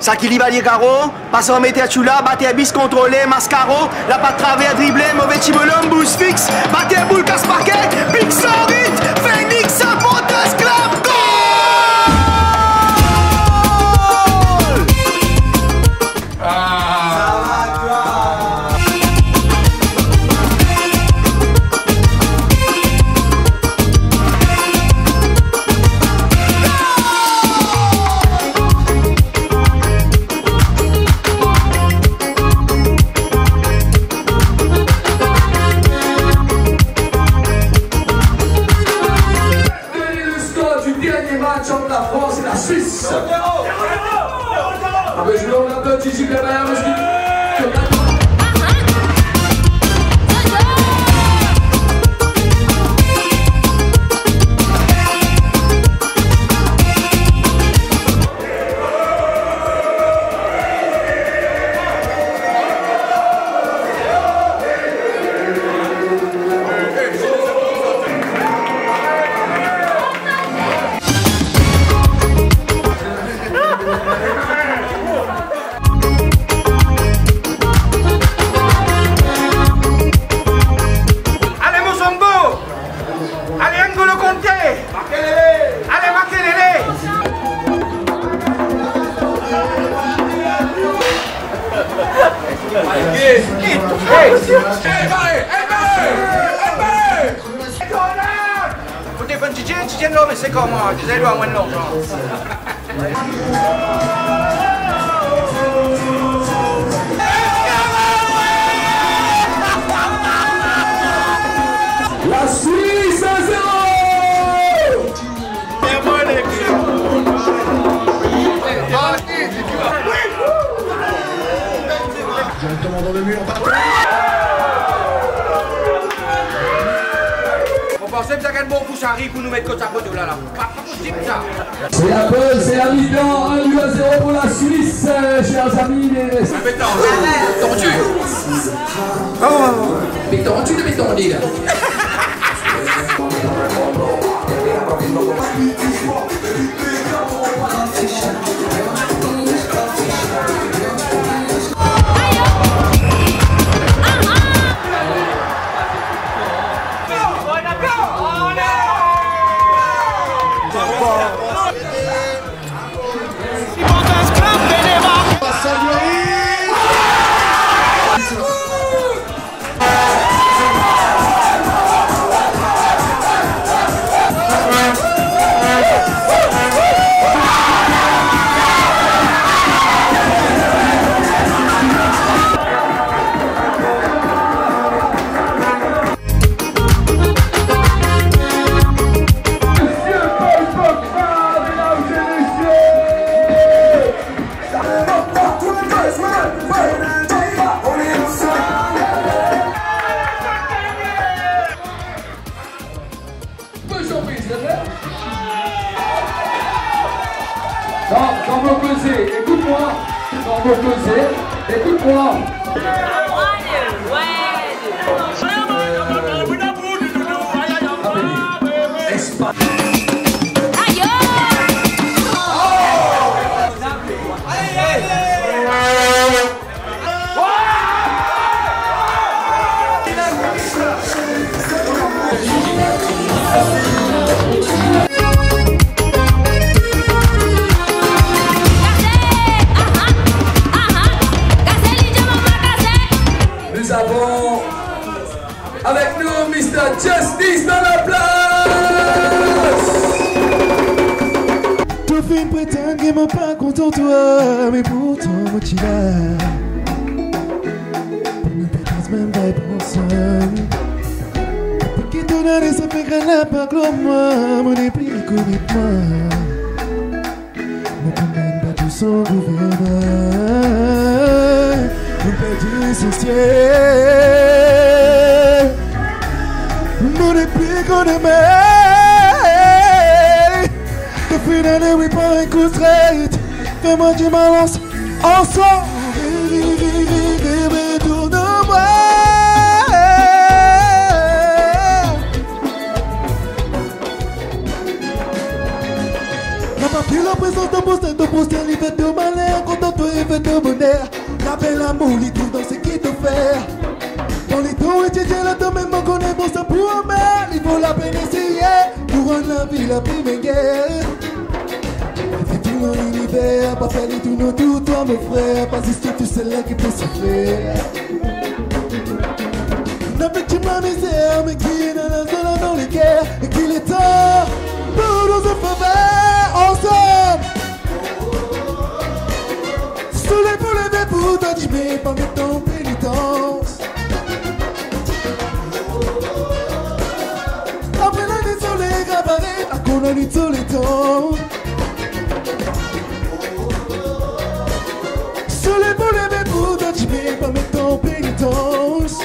Ça qui livalier Caro, passe en mettre à Chula, batte bis contrôlé, Mascaro, la patte travers dribblé, mauvais Tibolom, boost fixe, batte à boule, casse parquet, Big Sorit, Phoenix, Sabotage, clap, goal! Ah ben je vais en un petit super derrière parce que... Mais c'est comment? Tu sais, lui, à moins de l'argent. La Suisse à 0! Directement dans le mur, pensez que ça gagne bon pouce à riz pour nous mettre côte à côte là. Pas possible ça. C'est la pause, c'est la mi-temps, 1-0 pour la Suisse, chers amis. Mais tendu. Oh. Mais tendu de m'étonner là. Dans vos pesées, écoute-moi. Dans vos pesées, écoute-moi. Espagne. Nous avons avec nous Mr. Justice dans la place. Tout fait prétendre qu'il m'a pas content toi, mais pourtant moi tu l'as. Pour ne pas penser même pas pour ça. Pour qui te donne ça fait que la pas comme moi, mon épris connaît-moi. Ne peux même pas tout son gouvernement. Mon petit sorcier, mon épée qu'on aimait. Depuis l'année, oui, pas un coup de traite. Fais-moi du balance ensemble. Retourne-moi. La papier, la présence de poster, liberté au malin, content veut ton bonheur. L'appel l'amour, il trouve dans ce qui te fait. Dans les tours et tchétchés, là, toi même, on connaît bon ça pour un mal. Il vaut la peine d'essayer pour rendre la vie la plus guerre. Fais tout dans l'univers, pas faire du tout, non, tout, toi, mon frère. Pas juste tout celle-là qui peut se faire. La petite ma misère, mais qui est dans la zone, dans les guerres. Et qu'il est temps pour nous faire ensemble. Soleil pour lever pour t'animer, pas mettre en pénitence. Après l'année soleil gravaré, la colonie de tous les temps. Soleil pour lever pour t'animer, pas mettre en pénitence.